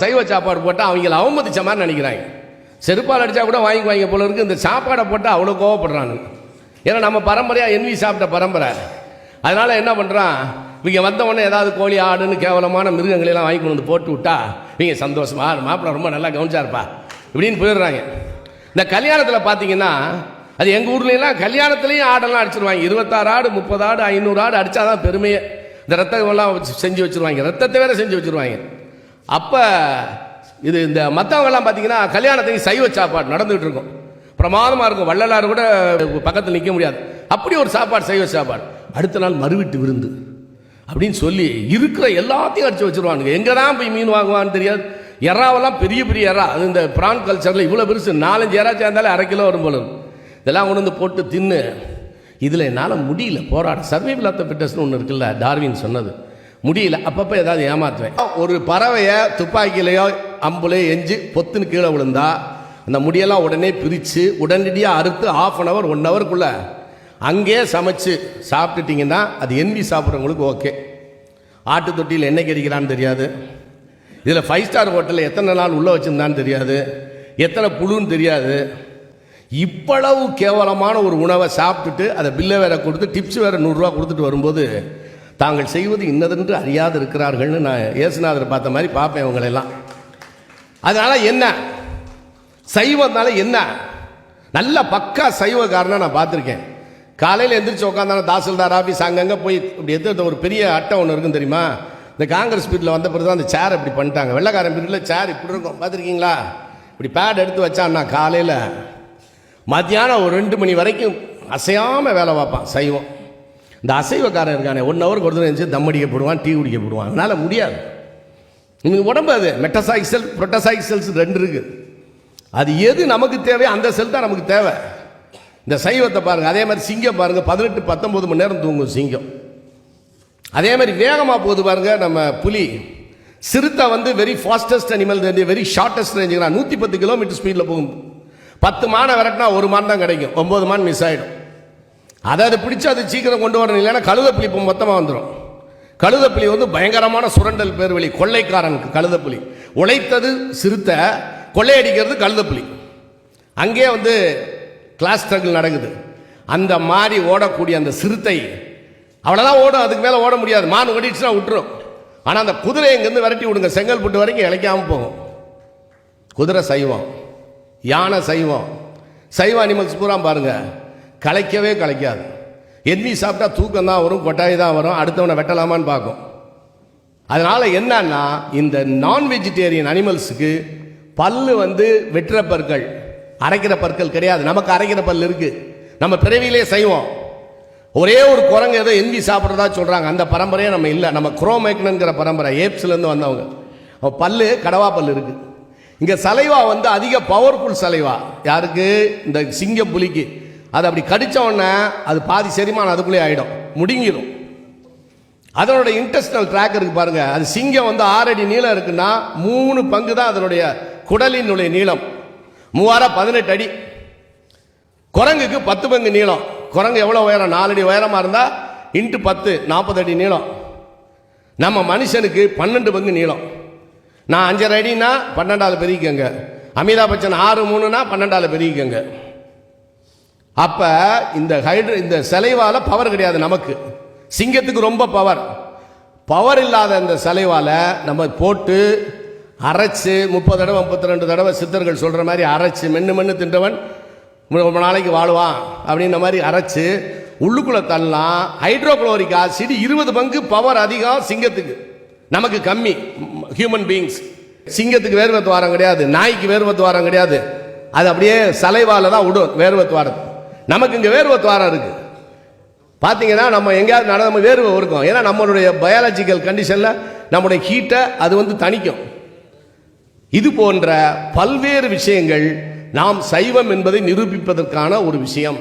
சைவ சாப்பாடு போட்டால் அவங்கள அவமதிச்ச மாதிரி நினைக்கிறாங்க. செருப்பால் அடித்தா கூட வாங்கிக்குவாங்க போல இருக்கு. இந்த சாப்பாடை போட்டால் அவ்வளோ கோவப்படுறாங்க. ஏன்னா நம்ம பரம்பரையாக என்வி சாப்பிட்ட பரம்பரை. அதனால் என்ன பண்ணுறான், இவங்க வந்தவொடனே ஏதாவது கோழி ஆடுன்னு கேவலமான மிருகங்களெல்லாம் வாங்கி கொண்டு வந்து போட்டு விட்டா இவங்க சந்தோஷமா மாப்பிள்ளை ரொம்ப நல்லா கவனிச்சாருப்பா இப்படின்னு போயிடுறாங்க. இந்த கல்யாணத்தில் பார்த்தீங்கன்னா அது எங்கள் ஊர்லாம் கல்யாணத்துலேயும் ஆடெல்லாம் அடிச்சிருவாங்க. 26 ஆடு 30 ஆடு 500 ஆடு அடித்தாதான் பெருமையே. இந்த ரத்தமெல்லாம் செஞ்சு வச்சுருவாங்க, ரத்தத்தை வேற செஞ்சு வச்சுருவாங்க. அப்போ இது இந்த மற்றவங்கெல்லாம் பார்த்தீங்கன்னா கல்யாணத்துக்கு சைவ சாப்பாடு நடந்துகிட்டு இருக்கும், பிரமாதமாக இருக்கும். வள்ளலார் கூட பக்கத்தில் நிற்க முடியாது, அப்படி ஒரு சாப்பாடு சைவ சாப்பாடு. அடுத்த நாள் மறுவீட்டு விருந்து அப்படின்னு சொல்லி இருக்கிற எல்லாத்தையும் அடித்து வச்சுருவானுங்க. எங்கே தான் போய் மீன் வாங்குவான்னு தெரியாது. எறாவெல்லாம் பெரிய பெரிய எறா, அது இந்த பிரான் கல்ச்சரில் இவ்வளோ பெருசு 4-5 எறா சேர்ந்தாலே அரை கிலோ வரும் போல. இதெல்லாம் கொண்டு வந்து போட்டு தின்னு இதில் என்னால் முடியல போராட. சர்வைவல் ஆஃப் த ஃபிட்டஸ்ட்னு ஒன்று இருக்குல்ல, டார்வின் சொன்னது, முடியல. அப்பப்போ ஏதாவது ஏமாத்துவேன். ஒரு பறவையை துப்பாக்கியிலையோ அம்புலையோ எஞ்சி பொத்துன்னு கீழே விழுந்தா அந்த முடியெல்லாம் உடனே பிரித்து உடனடியாக அறுத்து 1/2 hour 1 hourக்குள்ளே அங்கேயே சமைச்சு சாப்பிட்டுட்டிங்கன்னா அது என்வி சாப்பிட்றவங்களுக்கு ஓகே. ஆட்டு தொட்டியில் என்ன கிடைக்கிறான்னு தெரியாது, இதில் 5 star ஹோட்டலில் எத்தனை நாள் உள்ளே வச்சுருந்தான்னு தெரியாது, எத்தனை புழுன்னு தெரியாது. இவ்வளவு கேவலமான ஒரு உணவை சாப்பிட்டுட்டு அதை பில்லை வேற கொடுத்து டிப்ஸ் வேற 100 ரூபா கொடுத்துட்டு வரும்போது தாங்கள் செய்வது இன்னதென்று அறியாது இருக்கிறார்கள்னு நான் இயேசுநாதரை பார்த்த மாதிரி பார்ப்பேன் இவங்களெல்லாம். அதனால் என்ன சைவம்னால என்ன, நல்ல பக்கா சைவக்காரனை நான் பார்த்துருக்கேன். காலையில் எந்திரிச்சு உட்காந்தான தாசில்தார் ஆஃபீஸ் அங்கங்கே போய் இப்படி எடுத்து ஒரு பெரிய அட்டை ஒன்று இருக்குன்னு தெரியுமா. இந்த காங்கிரஸ் பீரியடில் வந்த பிறகு தான் அந்த சேர் இப்படி பண்ணிட்டாங்க. வெள்ளைக்காரன் பீரியடில் சேர் இப்படி இருக்கும் பார்த்துருக்கீங்களா. இப்படி பேட் எடுத்து வச்சான்னா காலையில் மத்தியானம் ஒரு 2 மணி வரைக்கும் அசையாமல் வேலை பார்ப்பான் சைவம். இந்த அசைவக்காரன் இருக்கானே 1 hour கொடுத்து இருந்துச்சு தம் அடிக்க போடுவான், டீ குடிக்க போடுவான். அதனால் முடியாது. இன்னைக்கு உடம்பு அது மெட்டசாயிக் செல் புரோட்டோசாயிக் செல்ஸ் 2 இருக்குது. அது எது நமக்கு தேவையோ அந்த செல் தான் நமக்கு தேவை. இந்த சைவத்தை பாருங்கள், அதே மாதிரி சிங்கம் பாருங்கள், 18-19 மணி நேரம் தூங்கும் சிங்கம். அதே மாதிரி வேகமாக போகுது பாருங்கள் நம்ம புலி. சிறுத்தை வந்து very fastest animal, very shortest ரேஞ்சுங்கிறான். 110 கிலோமீட்டர் ஸ்பீடில் போகும். 10 மானை விரட்டினா 1 மான் தான் கிடைக்கும், 9 மான் மிஸ் ஆகிடும். அதை பிடிச்சி அது சீக்கிரம் கொண்டு வரணும், இல்லைன்னா கழுதப்புலி இப்போ மொத்தமாக வந்துடும். கழுதப்புலி வந்து பயங்கரமான சுரண்டல் பேர் வழி, கொள்ளைக்காரன் கழுதப்புலி. உழைத்தது சிறுத்தை, கொள்ளையடிக்கிறது கழுதப்புலி. அங்கே வந்து கிளாஸ் ஸ்ட்ரகிள் நடக்குது. அந்த மாதிரி ஓடக்கூடிய அந்த சிறுத்தை அவ்வளோதான் ஓடும், அதுக்கு மேலே ஓட முடியாது. மான் ஓடிடுச்சுன்னா விட்டுரும். ஆனால் அந்த குதிரை இங்கேருந்து விரட்டி விடுங்க, செங்கல்பட்டு வரைக்கும் இழைக்காமல் போகும். குதிரை சைவம், யானை சைவம். சைவ அனிமல்ஸ் பூரா பாருங்க களைக்கவே களைக்காது. எண்ணி சாப்பிட்டா தூக்கம் தான் வரும், கொட்டாய் தான் வரும், அடுத்தவனை வெட்டலாமான்னு பார்க்கும். அதனால என்னன்னா இந்த நான் வெஜிடேரியன் அனிமல்ஸுக்கு பல்லு வந்து வெட்டுற பற்கள், அரைக்கிற பற்கள் கிடையாது. நமக்கு அரைக்கிற பல் இருக்கு, நம்ம பிறவியிலே செய்வோம். ஒரே ஒரு குரங்கு ஏதோ என்வி சாப்பிட்றதா சொல்றாங்க, அந்த பரம்பரையே நம்ம இல்லை. நம்ம குரோமேக்னங்கிற பரம்பரை, ஏப்ஸ்லேருந்து வந்தவங்க. பல்லு கடவா பல்லு இருக்கு. இங்க சலைவா வந்து அதிக பவர்ஃபுல் சலைவா. யாருக்கு? இந்த சிங்கம் புலிக்கு. அது அப்படி கடிச்ச உடனே அது பாதி செரிமானம் அதுக்குள்ளே ஆயிடும், முடுங்கிடும். அதனுடைய இன்டெஸ்டினல் ட்ராக் இருக்கு பாருங்க. அது சிங்கம் வந்து 6 அடி நீளம் இருக்குன்னா 3 பங்கு தான் அதனுடைய குடலினுடைய நீளம், 3018 அடி. குரங்குக்கு 10 பங்கு நீளம். குரங்கு எவ்வளோ உயரம்? 4 அடி உயரமாக இருந்தால் இன்ட்டு 10 40 அடி நீளம். நம்ம மனுஷனுக்கு 12 பங்கு நீளம். நான் 5.5 அடினா 12ஆல் பெருகிக்கங்க. அமிதாப் பச்சன் 6'3" 12ஆல் பெருகிக்கங்க. அப்போ இந்த சலைவால பவர் கிடையாது நமக்கு. சிங்கத்துக்கு ரொம்ப பவர். பவர் இல்லாத இந்த சலைவால நம்ம போட்டு அரைச்சு 30 தடவை 32 தடவை சித்தர்கள் சொல்கிற மாதிரி அரைச்சு மென்று தின்றவன் ரொம்ப நாளைக்கு வாழ்வான் அப்படின்ற மாதிரி அரைச்சு உள்ளுக்குள்ளே தள்ளலாம். ஹைட்ரோக்ளோரிக் ஆசிட் 20 பங்கு பவர் அதிகம் சிங்கத்துக்கு, நமக்கு கம்மி. Human beings. சிங்கத்துக்கு வேர்வை துவாரம் கிடையாது, நாய்க்கு வேர்வை துவாரம் கிடையாது. அது அப்படியே சலைவால தான் விடும் வேர்வை துவாரம். நமக்கு இங்கே வேர்வை துவாரம் இருக்கு. பார்த்தீங்கன்னா நம்ம எங்கேயாவது நம்ம வேர்வை இருக்கும், ஏன்னா நம்மளுடைய பயாலஜிக்கல் கண்டிஷனில் நம்முடைய ஹீட்டை அது வந்து தணிக்கும். இது போன்ற பல்வேறு விஷயங்கள் நாம் சைவம் என்பதை நிரூபிப்பதற்கான ஒரு விஷயம்.